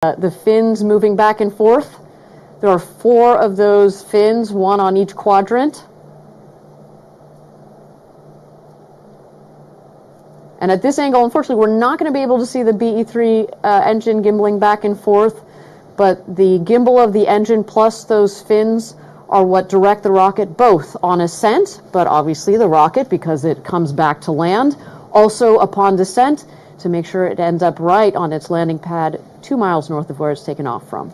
the fins moving back and forth. There are 4 of those fins, 1 on each quadrant. And at this angle, unfortunately, we're not going to be able to see the BE-3 engine gimbaling back and forth, but the gimbal of the engine plus those fins are what direct the rocket both on ascent, but obviously the rocket, because it comes back to land, also upon descent to make sure it ends up right on its landing pad 2 miles north of where it's taken off from.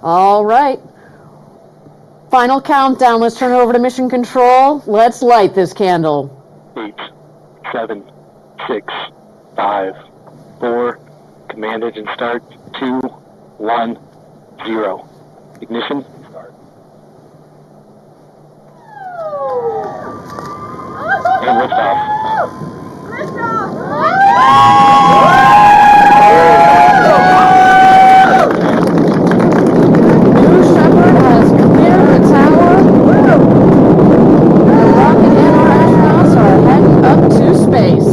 All right. Final countdown. Let's turn it over to mission control. Let's light this candle. 8, 7, 6, 5, 4. Command engine start. 2, 1, 0. Ignition. Start. And liftoff. New Shepard has cleared the tower. The rocket and our astronauts are heading up to space.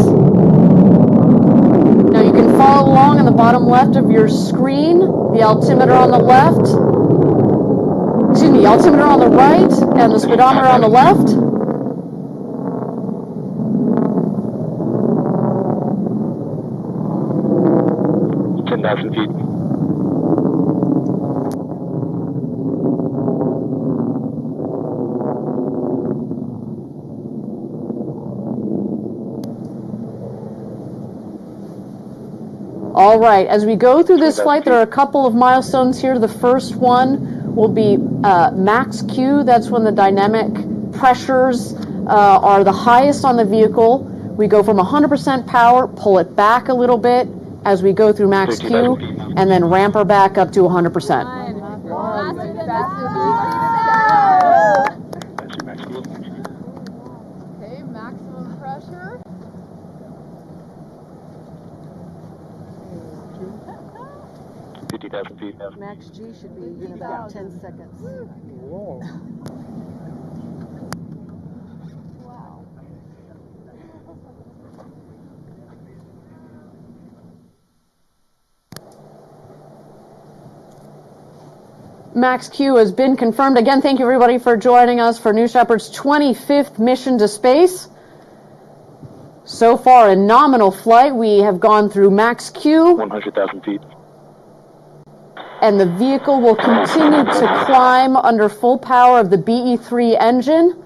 Now you can follow along in the bottom left of your screen. The altimeter on the left. Excuse me, the altimeter on the right and the speedometer on the left. 10,000 feet. All right, as we go through this flight, there are a couple of milestones here. The first one will be max Q. That's when the dynamic pressures are the highest on the vehicle. We go from 100% power, pull it back a little bit as we go through max Q, and then ramp her back up to 100%. Okay, maximum pressure. Feet. Max G should be in about 10 seconds. Whoa. Wow. Max Q has been confirmed. Again, thank you everybody for joining us for New Shepard's 25th mission to space. So far, a nominal flight. We have gone through max Q. 100,000 feet. And the vehicle will continue to climb under full power of the BE-3 engine.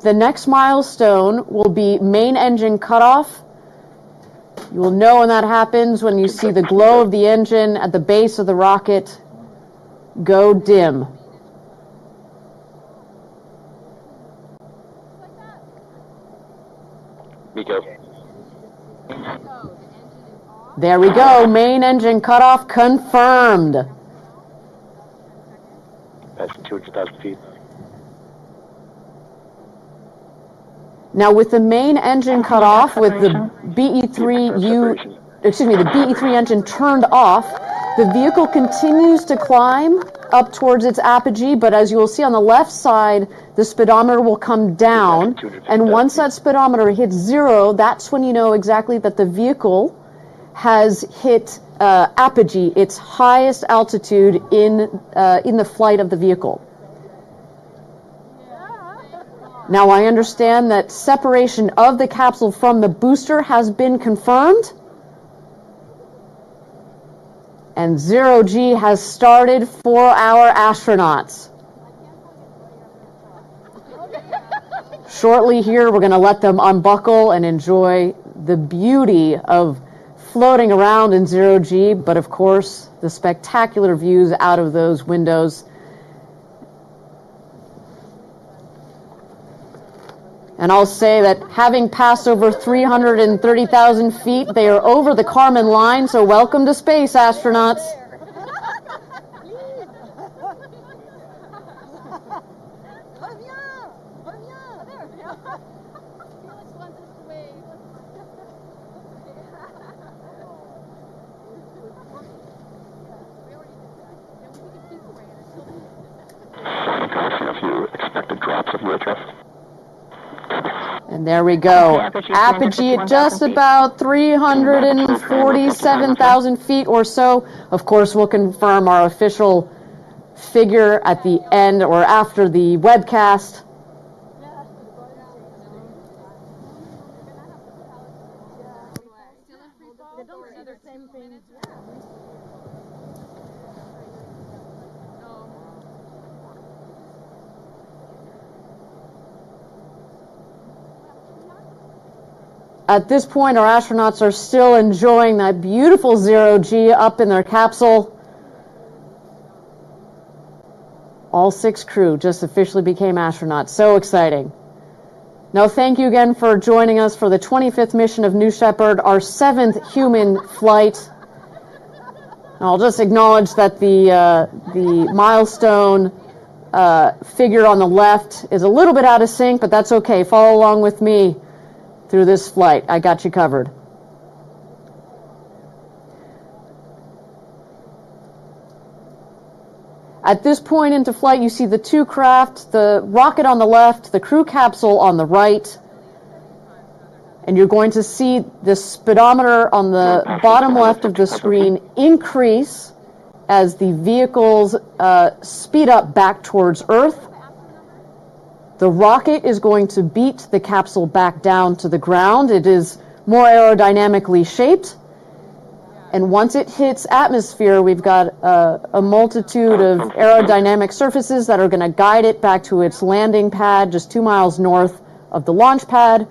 The next milestone will be main engine cutoff. You will know when that happens when you see the glow of the engine at the base of the rocket go dim. Miko. There we go. Main engine cutoff confirmed. Passing 200,000 feet. Now, with the main engine cut off, with the BE-3 engine turned off, the vehicle continues to climb up towards its apogee, but as you will see on the left side, the speedometer will come down, and once that speedometer hits 0, that's when you know exactly that the vehicle has hit apogee, its highest altitude in the flight of the vehicle. Now, I understand that separation of the capsule from the booster has been confirmed, and 0G has started for our astronauts. Shortly here, we're going to let them unbuckle and enjoy the beauty of floating around in 0G, but of course, the spectacular views out of those windows. And I'll say that having passed over 330,000 feet, they are over the Kármán line, so welcome to space, astronauts. And there we go. Apogee at just about 347,000 feet or so. Of course, we'll confirm our official figure at the end or after the webcast. At this point, our astronauts are still enjoying that beautiful zero-G up in their capsule. All 6 crew just officially became astronauts. So exciting. Now, thank you again for joining us for the 25th mission of New Shepard, our 7th human flight. I'll just acknowledge that the milestone figure on the left is a little bit out of sync, but that's okay. Follow along with me through this flight. I got you covered. At this point into flight, you see the 2 craft, the rocket on the left, the crew capsule on the right, and you're going to see the speedometer on the bottom left of the screen increase as the vehicles speed up back towards Earth. The rocket is going to beat the capsule back down to the ground. It is more aerodynamically shaped. And once it hits atmosphere, we've got a multitude of aerodynamic surfaces that are going to guide it back to its landing pad just 2 miles north of the launch pad.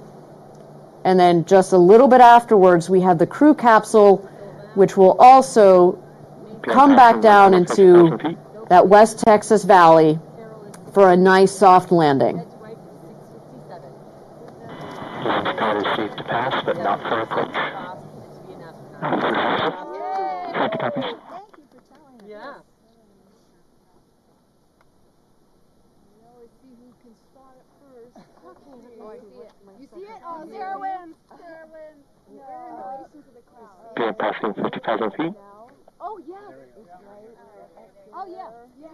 And then just a little bit afterwards, we have the crew capsule, which will also come back down into that West Texas Valley for a nice soft landing. Launch pad is safe to pass, but not for approach. Copy, copies. Thank you for telling us. Yeah. We always see who can spot it first. Oh, I see it. You see it? Oh, Sarah wins. Sarah wins. We're in relation to the cloud. Be passing 50,000 feet. Oh, yeah. Oh, yeah. Yeah.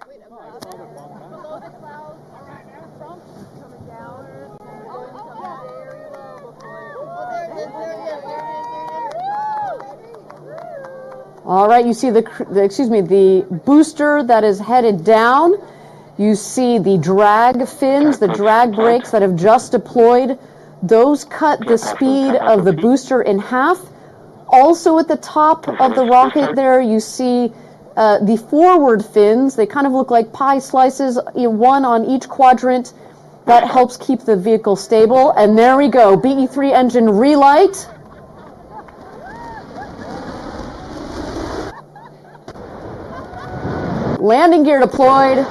Wait, below the clouds. From coming down. Oh, yeah. Very low before. Oh, there it is. All right, you see the booster that is headed down. You see the drag fins, the drag brakes that have just deployed. Those cut the speed of the booster in half. Also at the top of the rocket there, you see the forward fins. They kind of look like pie slices, one on each quadrant. That helps keep the vehicle stable. And there we go, BE-3 engine relight. Landing gear deployed.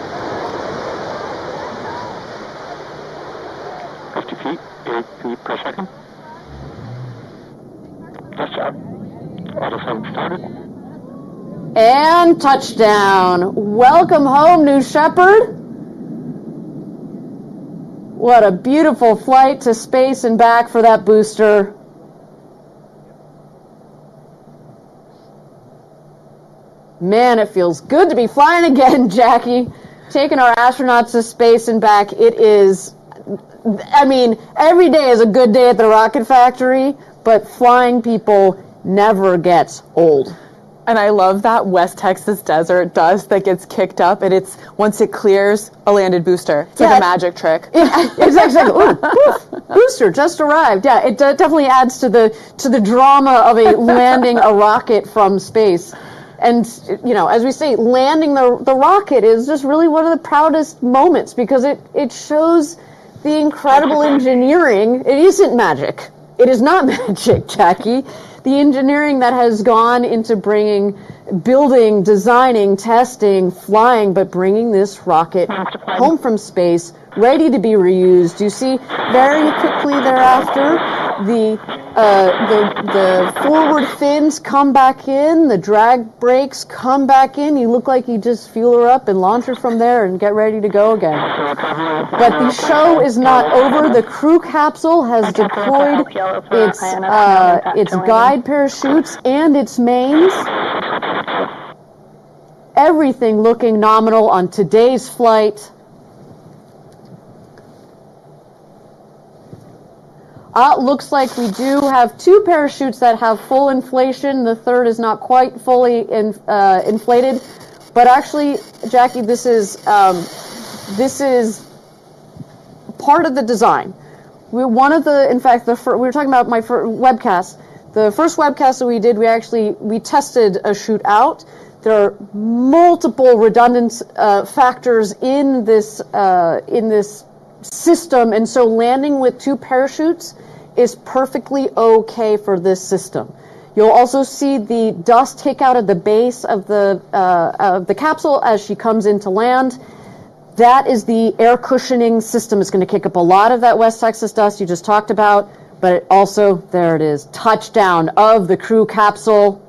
50 feet, 8 feet per second. Touchdown. Autosum started. And touchdown. Welcome home, New Shepard. What a beautiful flight to space and back for that booster. Man, it feels good to be flying again, Jackie. Taking our astronauts to space and back. It is, I mean, every day is a good day at the rocket factory, but flying people never gets old. And I love that West Texas desert dust that gets kicked up, and it's once it clears, a landed booster. It's like a magic trick. Exactly. Ooh, poof, booster just arrived. Yeah, it definitely adds to the drama of a landing a rocket from space. And, you know, as we say, landing the rocket is just really one of the proudest moments because it shows the incredible engineering. It isn't magic. It is not magic, Jackie. The engineering that has gone into building, designing, testing, flying, but bringing this rocket home from space, ready to be reused. You see, very quickly thereafter, the forward fins come back in, the drag brakes come back in. You look like you just fuel her up and launch her from there and get ready to go again. But the show is not over. The crew capsule has deployed its guide parachutes and its mains. Everything looking nominal on today's flight. Looks like we do have 2 parachutes that have full inflation. The third is not quite fully inflated. But actually, Jackie, this is part of the design. We were talking about my webcast. The first webcast that we did, we tested a chute out. There are multiple redundant factors in this system, and so landing with 2 parachutes is perfectly okay for this system. You'll also see the dust take out at the base of the capsule as she comes into land. That is the air cushioning system. It's going to kick up a lot of that West Texas dust you just talked about, but also, there it is, touchdown of the crew capsule.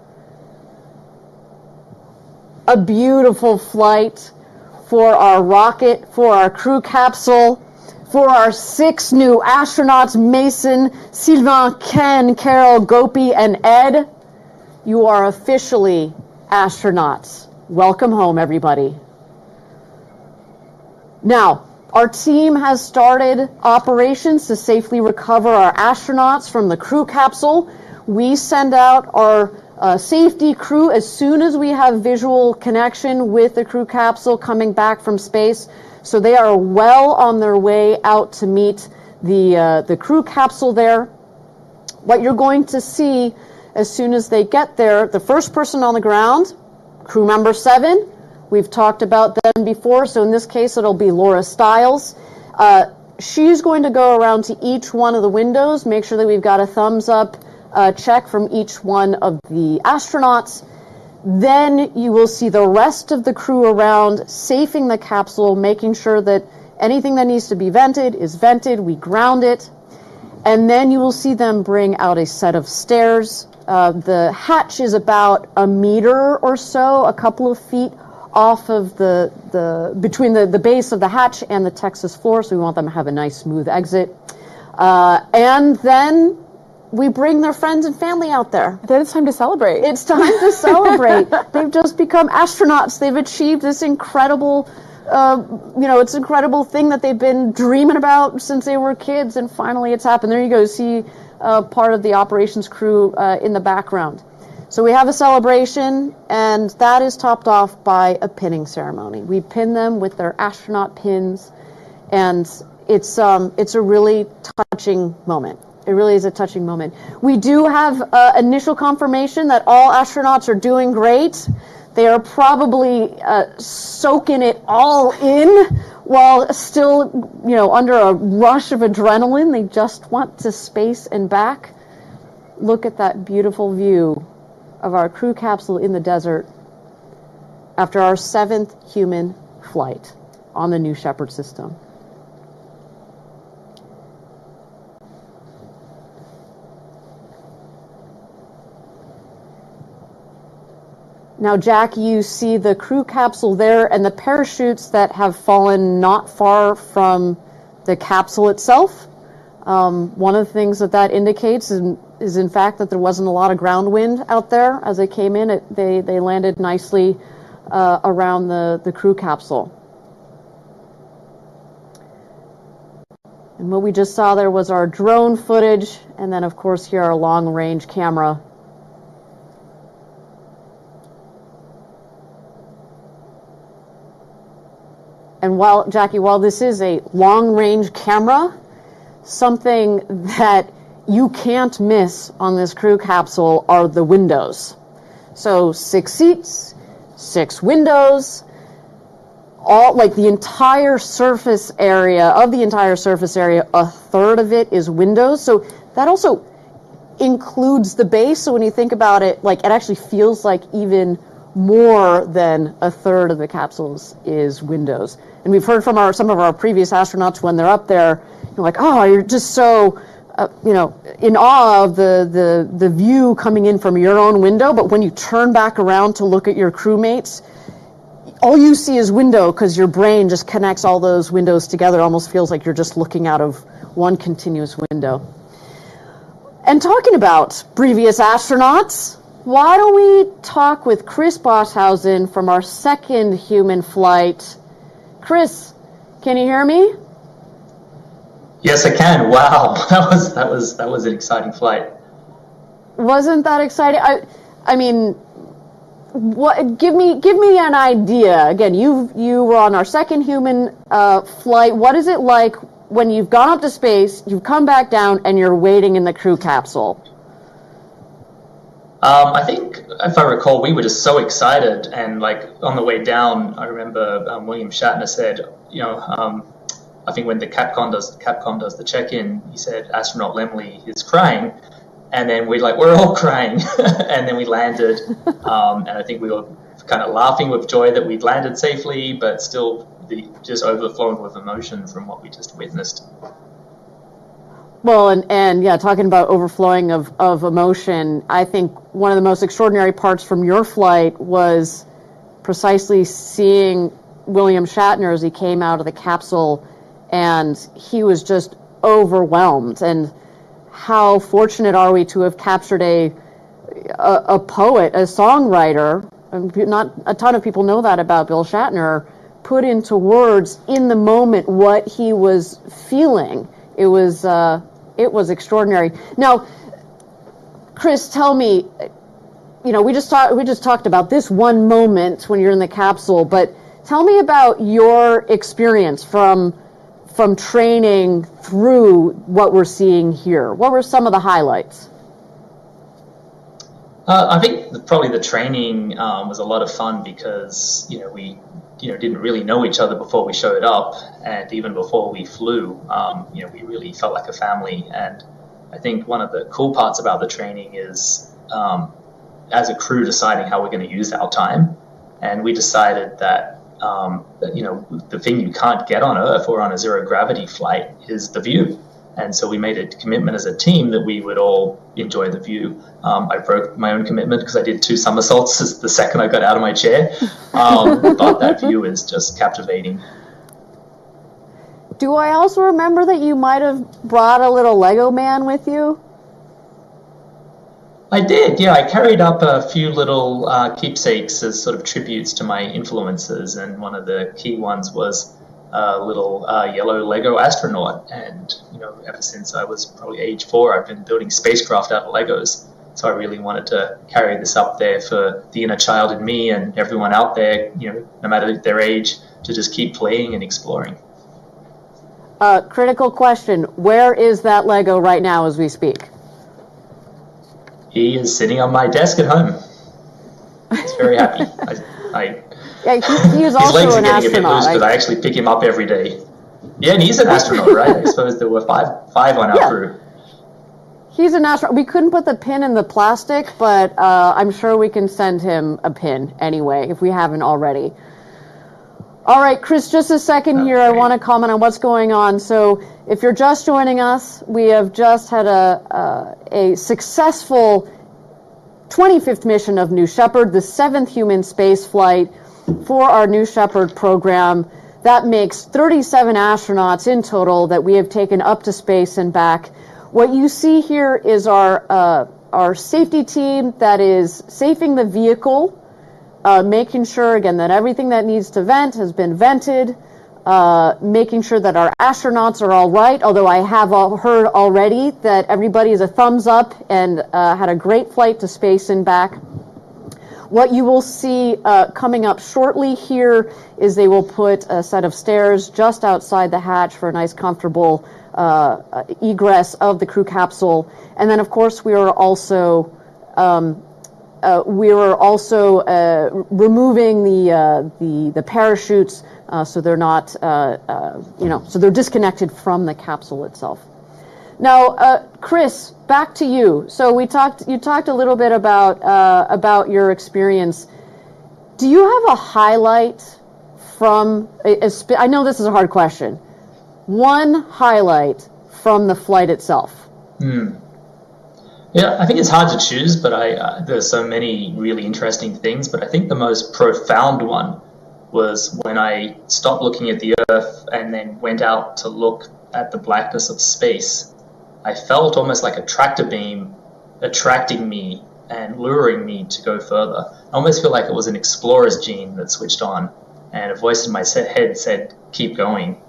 A beautiful flight for our rocket, for our crew capsule, for our 6 new astronauts, Mason, Sylvain, Ken, Carol, Gopi, and Ed. You are officially astronauts. Welcome home, everybody. Now, our team has started operations to safely recover our astronauts from the crew capsule. We send out our safety crew as soon as we have visual connection with the crew capsule coming back from space. So they are well on their way out to meet the crew capsule there. What you're going to see as soon as they get there, the first person on the ground, crew member 7, we've talked about them before, so in this case it'll be Laura Stiles. She's going to go around to each one of the windows, make sure that we've got a thumbs up check from each one of the astronauts. Then you will see the rest of the crew around, safing the capsule, making sure that anything that needs to be vented is vented, we ground it. And then you will see them bring out a set of stairs. The hatch is about a meter or so, a couple of feet off of between the base of the hatch and the Texas floor, so we want them to have a nice smooth exit. And then we bring their friends and family out there. Then it's time to celebrate. It's time to celebrate. They've just become astronauts. They've achieved this incredible, it's an incredible thing that they've been dreaming about since they were kids, and finally it's happened. There you go, see part of the operations crew in the background. So we have a celebration, and that is topped off by a pinning ceremony. We pin them with their astronaut pins, and it's a really touching moment. It really is a touching moment. We do have initial confirmation that all astronauts are doing great. They are probably soaking it all in while still, under a rush of adrenaline. They just want to space and back. Look at that beautiful view of our crew capsule in the desert after our 7th human flight on the new Shepard system. Now, Jack, you see the crew capsule there and the parachutes that have fallen not far from the capsule itself. One of the things that indicates is in fact that there wasn't a lot of ground wind out there as they came in. They landed nicely around the crew capsule. And what we just saw there was our drone footage, and then of course here our long-range camera. And while this is a long-range camera, something that you can't miss on this crew capsule are the windows. So 6 seats, 6 windows, all like the entire surface area, a third of it is windows. So that also includes the base. So when you think about it, it actually feels like even more than a third of the capsules is windows. And we've heard from some of our previous astronauts when they're up there, you're just so, in awe of the view coming in from your own window. But when you turn back around to look at your crewmates, all you see is window because your brain just connects all those windows together. It almost feels like you're just looking out of one continuous window. And talking about previous astronauts, why don't we talk with Chris Boshausen from our 2nd human flight. Chris, can you hear me? Yes, I can. Wow, that was an exciting flight. Wasn't that exciting? I mean, what? Give me an idea. Again, you were on our second human flight. What is it like when you've gone up to space, you've come back down, and you're waiting in the crew capsule? I think, if I recall, we were just so excited, and like on the way down, I remember William Shatner said, I think when the Capcom does the check-in, he said astronaut Lemley is crying, and then we're all crying, and then we landed, and I think we were kind of laughing with joy that we'd landed safely, but still just overflowing with emotion from what we just witnessed. Well, and yeah, talking about overflowing of emotion, I think one of the most extraordinary parts from your flight was precisely seeing William Shatner as he came out of the capsule, and he was just overwhelmed. And how fortunate are we to have captured a poet, a songwriter? Not a ton of people know that about Bill Shatner. Put into words in the moment what he was feeling. It was extraordinary. Now, Chris, tell me, we just talked about this one moment when you're in the capsule, but tell me about your experience from training through what we're seeing here. What were some of the highlights? I think probably the training was a lot of fun because we didn't really know each other before we showed up, and even before we flew, we really felt like a family. And I think one of the cool parts about the training is, as a crew, deciding how we're going to use our time. And we decided that, the thing you can't get on Earth or on a zero gravity flight is the view. And so we made a commitment as a team that we would all enjoy the view. I broke my own commitment because I did 2 somersaults the second I got out of my chair. But that view is just captivating. Do I also remember that you might have brought a little Lego man with you? I did, yeah. I carried up a few little keepsakes as sort of tributes to my influences, and one of the key ones was a little yellow Lego astronaut. And ever since I was probably age 4, I've been building spacecraft out of Legos. So I really wanted to carry this up there for the inner child in me and everyone out there, no matter their age, to just keep playing and exploring. Critical question: where is that Lego right now as we speak? He is sitting on my desk at home. He's very happy. Yeah, he is also his legs an are getting astronaut. a bit loose, but I actually pick him up every day. Yeah, and he's an astronaut, right? I suppose there were five on our crew. He's an astronaut. We couldn't put the pin in the plastic, but I'm sure we can send him a pin anyway, if we haven't already. All right, Chris, just a second here. I want to comment on what's going on. So if you're just joining us, we have just had a successful 25th mission of New Shepard, the 7th human space flight for our New Shepard program. That makes 37 astronauts in total that we have taken up to space and back. What you see here is our safety team that is safing the vehicle, making sure, again, that everything that needs to vent has been vented, making sure that our astronauts are all right, although I have heard already that everybody is a thumbs up and had a great flight to space and back. What you will see coming up shortly here is they will put a set of stairs just outside the hatch for a nice, comfortable egress of the crew capsule. And then, of course, we are also removing the parachutes so they're not, so they're disconnected from the capsule itself. Now, Chris, back to you. So you talked a little bit about your experience. Do you have a highlight from? I know this is a hard question. One highlight from the flight itself. Yeah, I think it's hard to choose, but there's so many really interesting things. But I think the most profound one was when I stopped looking at the Earth and then went out to look at the blackness of space. I felt almost like a tractor beam attracting me and luring me to go further. I almost feel like it was an explorer's gene that switched on, and a voice in my head said, keep going.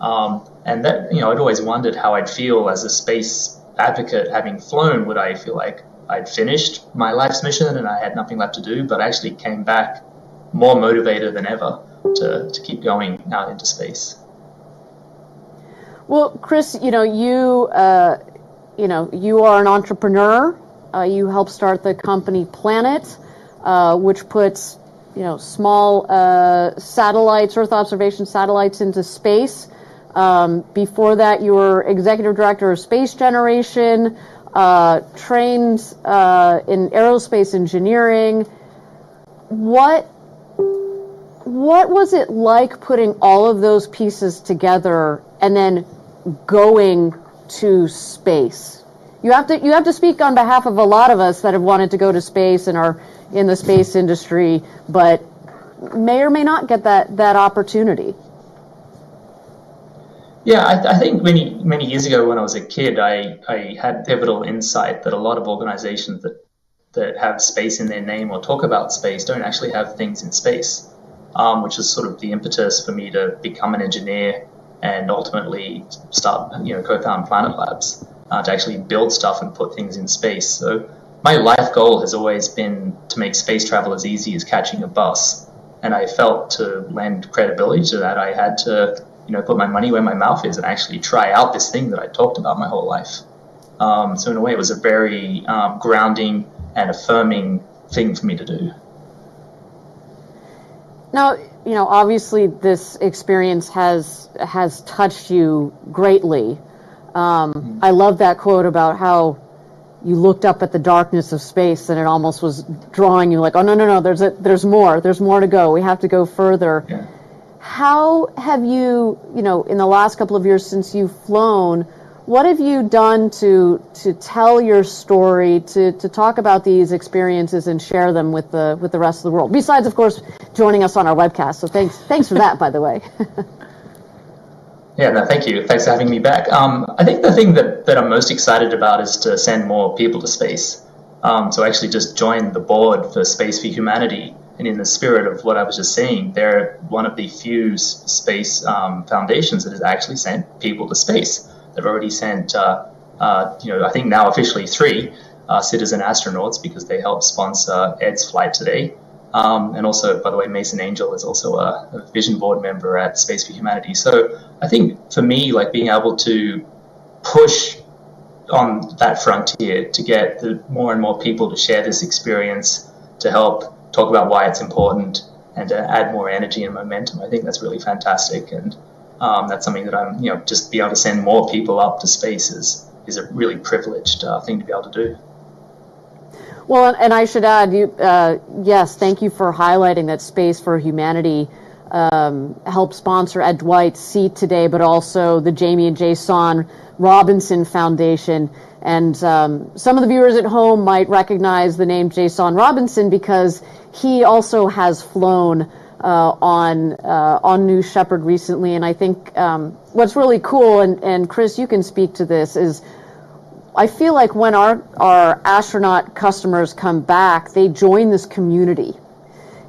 And that, I'd always wondered how I'd feel as a space advocate having flown. Would I feel like I'd finished my life's mission and I had nothing left to do? But I actually came back more motivated than ever to keep going out into space. Well, Chris, you are an entrepreneur. You helped start the company Planet, which puts, small satellites, Earth observation satellites into space. Before that, you were executive director of Space Generation, trained in aerospace engineering. What was it like putting all of those pieces together and then going to space? You have to speak on behalf of a lot of us that have wanted to go to space and are in the space industry, but may or may not get that opportunity. Yeah, I think many years ago when I was a kid, I had pivotal insight that a lot of organizations that have space in their name or talk about space don't actually have things in space, which is sort of the impetus for me to become an engineer and ultimately start, co-found Planet Labs, to actually build stuff and put things in space. So my life goal has always been to make space travel as easy as catching a bus. And I felt to lend credibility to that, I had to, put my money where my mouth is and actually try out this thing that I talked about my whole life. So in a way, it was a very grounding and affirming thing for me to do. Now, obviously this experience has touched you greatly. I love that quote about how you looked up at the darkness of space and it almost was drawing you like, oh, no, there's more to go. We have to go further. Yeah. How have you, in the last couple of years since you've flown, what have you done to tell your story, to talk about these experiences and share them with the rest of the world? Besides, of course, joining us on our webcast. So thanks for that, by the way. Yeah, no, thank you. Thanks for having me back. I think the thing that I'm most excited about is to send more people to space. So I actually just joined the board for Space for Humanity. And in the spirit of what I was just saying, they're one of the few space foundations that has actually sent people to space. They've already sent, I think now officially 3 citizen astronauts because they helped sponsor Ed's flight today. And also, by the way, Mason Angel is also a vision board member at Space for Humanity. So I think for me, like being able to push on that frontier to get more and more people to share this experience, to help talk about why it's important and to add more energy and momentum, I think that's really fantastic. And that's something that I'm, just be able to send more people up to space is a really privileged thing to be able to do. Well, and I should add, yes, thank you for highlighting that Space for Humanity helped sponsor Ed Dwight's seat today, but also the Jamie and Jason Robinson Foundation. And some of the viewers at home might recognize the name Jason Robinson because he also has flown on New Shepard recently. And I think what's really cool, and Chris, you can speak to this, is I feel like when our astronaut customers come back, they join this community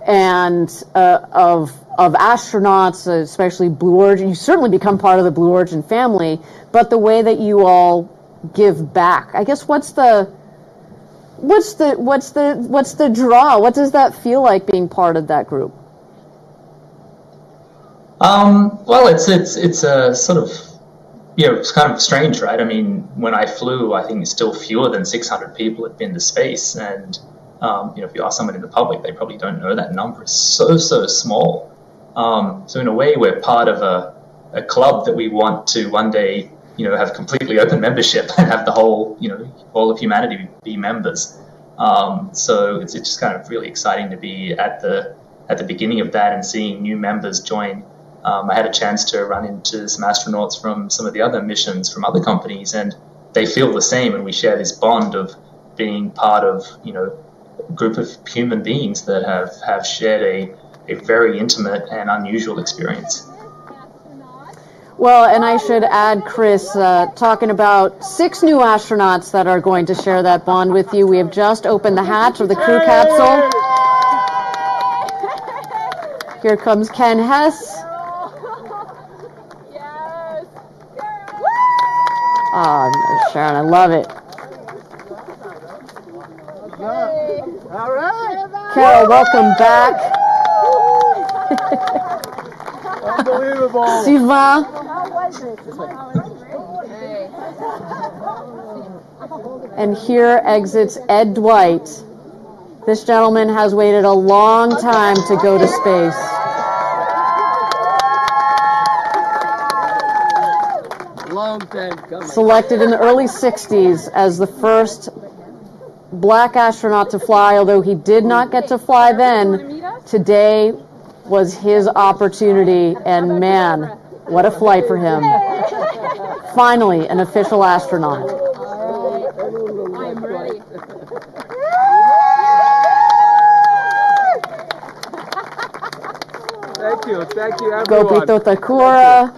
and of astronauts, especially Blue Origin. You certainly become part of the Blue Origin family, but the way that you all give back, I guess, what's the draw? What does that feel like being part of that group? Well, it's a sort of, it's kind of strange, right? I mean, when I flew, I think still fewer than 600 people had been to space. And, if you ask someone in the public, they probably don't know that number. It's so small. So in a way, we're part of a club that we want to one day, have completely open membership and have the whole, all of humanity be members. So it's just kind of really exciting to be at the beginning of that and seeing new members join. I had a chance to run into some astronauts from some of the other missions from other companies, and they feel the same, and we share this bond of being part of, a group of human beings that have shared a very intimate and unusual experience. Well, and I should add, Chris, talking about 6 new astronauts that are going to share that bond with you. We have just opened the hatch of the crew capsule. Here comes Ken Hess. Oh, Sharon, I love it. All right. Carol, welcome back. Unbelievable. Sylvain. How was it? And here exits Ed Dwight. This gentleman has waited a long time to go to space. Long time coming. Selected in the early 60s as the first black astronaut to fly, although he did not get to fly then, today was his opportunity, and man, what a flight for him. Finally, an official astronaut. I'm ready. Thank you, everyone. Gopi Thotakura.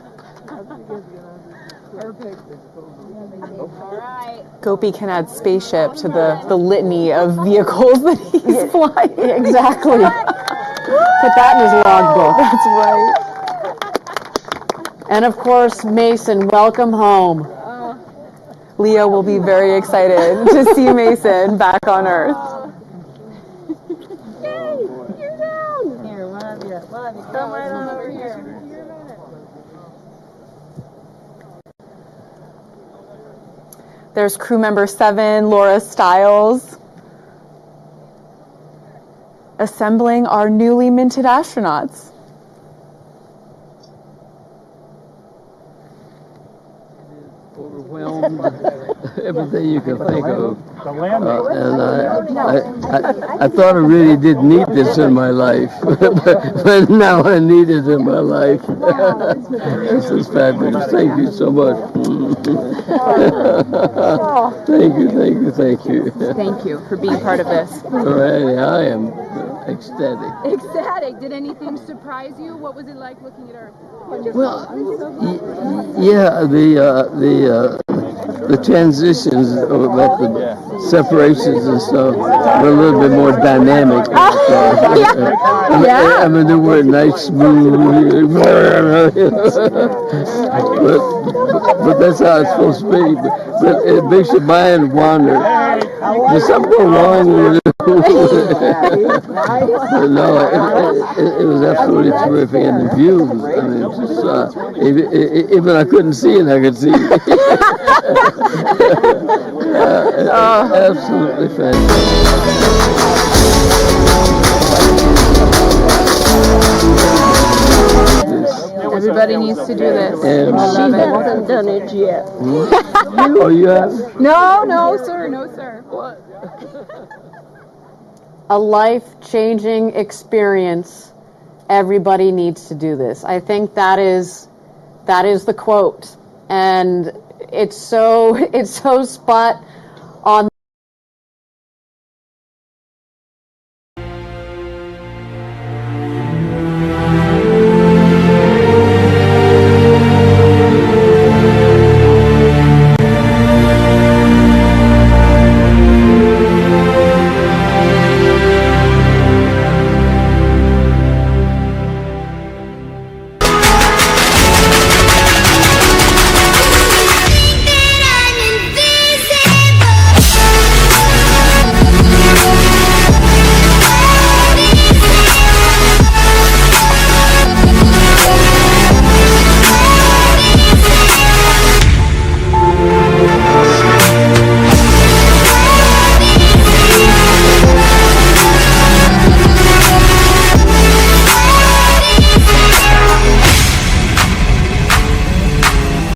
Gopi can add spaceship to the litany of vehicles that he's flying. Exactly. Put that in his logbook. That's right. And of course, Mason, welcome home. Leo will be very excited to see Mason back on Earth. Yay! You're down. Here, one of you. Come right on over here. There's crew member 7, Laura Stiles, assembling our newly minted astronauts. Overwhelmed. Everything you can think of. And I thought I really didn't need this in my life, but now I need it in my life. This is fabulous. Thank you so much. Thank you. Thank you for being part of this. All right, I am ecstatic. Ecstatic. Did anything surprise you? What was it like looking at Earth? Well, yeah, the transitions, about the separations and stuff, were a little bit more dynamic. I mean, they weren't nice, smooth, but that's how it's supposed to be. But it makes your mind wander. There's something go wrong with it. But no, it was absolutely terrific, and the views. I mean, just, even I couldn't see it, I could see it. Absolutely fantastic. Everybody needs to do this. And I love it. Hasn't done it yet. Oh, you have? No, sir. What? A life-changing experience. Everybody needs to do this. I think that is the quote, and it's so spot